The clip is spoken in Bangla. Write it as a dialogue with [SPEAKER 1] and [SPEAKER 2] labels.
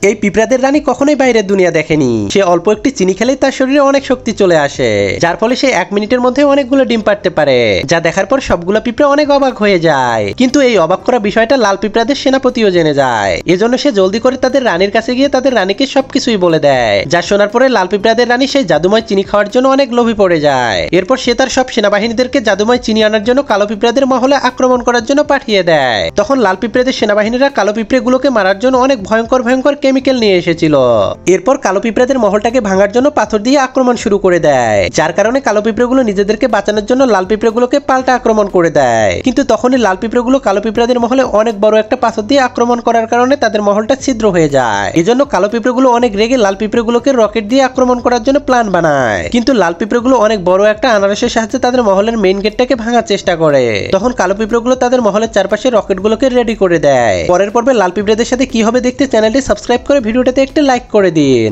[SPEAKER 1] এই পিঁপড়াদের রানী কখনোই বাইরের দুনিয়া দেখেনি। সে অল্প একটি চিনি খেলেই তার শরীরে অনেক শক্তি চলে আসে, যার ফলে সে 1 মিনিটের মধ্যে অনেকগুলো ডিম পাড়তে পারে, যা দেখার পর সবগুলো পিঁপড়া অনেক অবাক হয়ে যায়। কিন্তু এই অবাক করা বিষয়টা লাল পিঁপড়াদের সেনাপতিও জেনে যায়। এজন্য সে জলদি করে তাদের রানীর কাছে গিয়ে তাদের রানীকে সবকিছুই বলে দেয়, যা শোনার পরে লাল পিঁপড়াদের রানী সেই জাদুময় চিনি খাওয়ার জন্য অনেক লোভী পড়ে যায়। এরপর সে তার সব সেনাবাহিনীদেরকে জাদুময় চিনি আনার জন্য কালো পিঁপড়াদের মহলে আক্রমণ করার জন্য পাঠিয়ে দেয়। তখন লাল পিঁপড়াদের সেনাবাহিনীরা কালো পিঁপড়েগুলোকে মারার জন্য অনেক ভয়ঙ্কর ভয়ঙ্কর কেমিক্যাল নিয়ে এসেছিল। এরপর কালো পিঁপড়াদের মহলটাকে ভাঙার জন্য পাথর দিয়ে আক্রমণ শুরু করে দেয়, যার কারণে কালো পিঁপড়েগুলো নিজেদেরকে বাঁচানোর জন্য লাল পিঁপড়েগুলোকে পাল্টা আক্রমণ করে দেয়। কিন্তু তখনই লাল পিঁপড়েগুলো কালো পিঁপড়াদের মহলে অনেক বড় একটা পাথর দিয়ে আক্রমণ করার কারণে তাদের মহলটা ছিদ্র হয়ে যায়। এজন্য কালো পিঁপড়েগুলো অনেক রেগে লাল পিঁপড়েগুলোকে রকেট দিয়ে আক্রমণ করার জন্য প্ল্যান বানায়। কিন্তু লাল পিঁপড়েগুলো অনেক বড় একটা আনারসের সাহায্যে তাদের মহলের মেইন গেটটাকে ভাঙার চেষ্টা করে। তখন কালো পিঁপড়েগুলো তাদের মহলের চারপাশে রকেটগুলোকে রেডি করে দেয়। পরের পর্বে লাল পিঁপড়েদের সাথে কি হবে দেখতে চ্যানেলটি সাবস্ক্রাইব করে ভিডিওটাতে একটা লাইক করে দিন।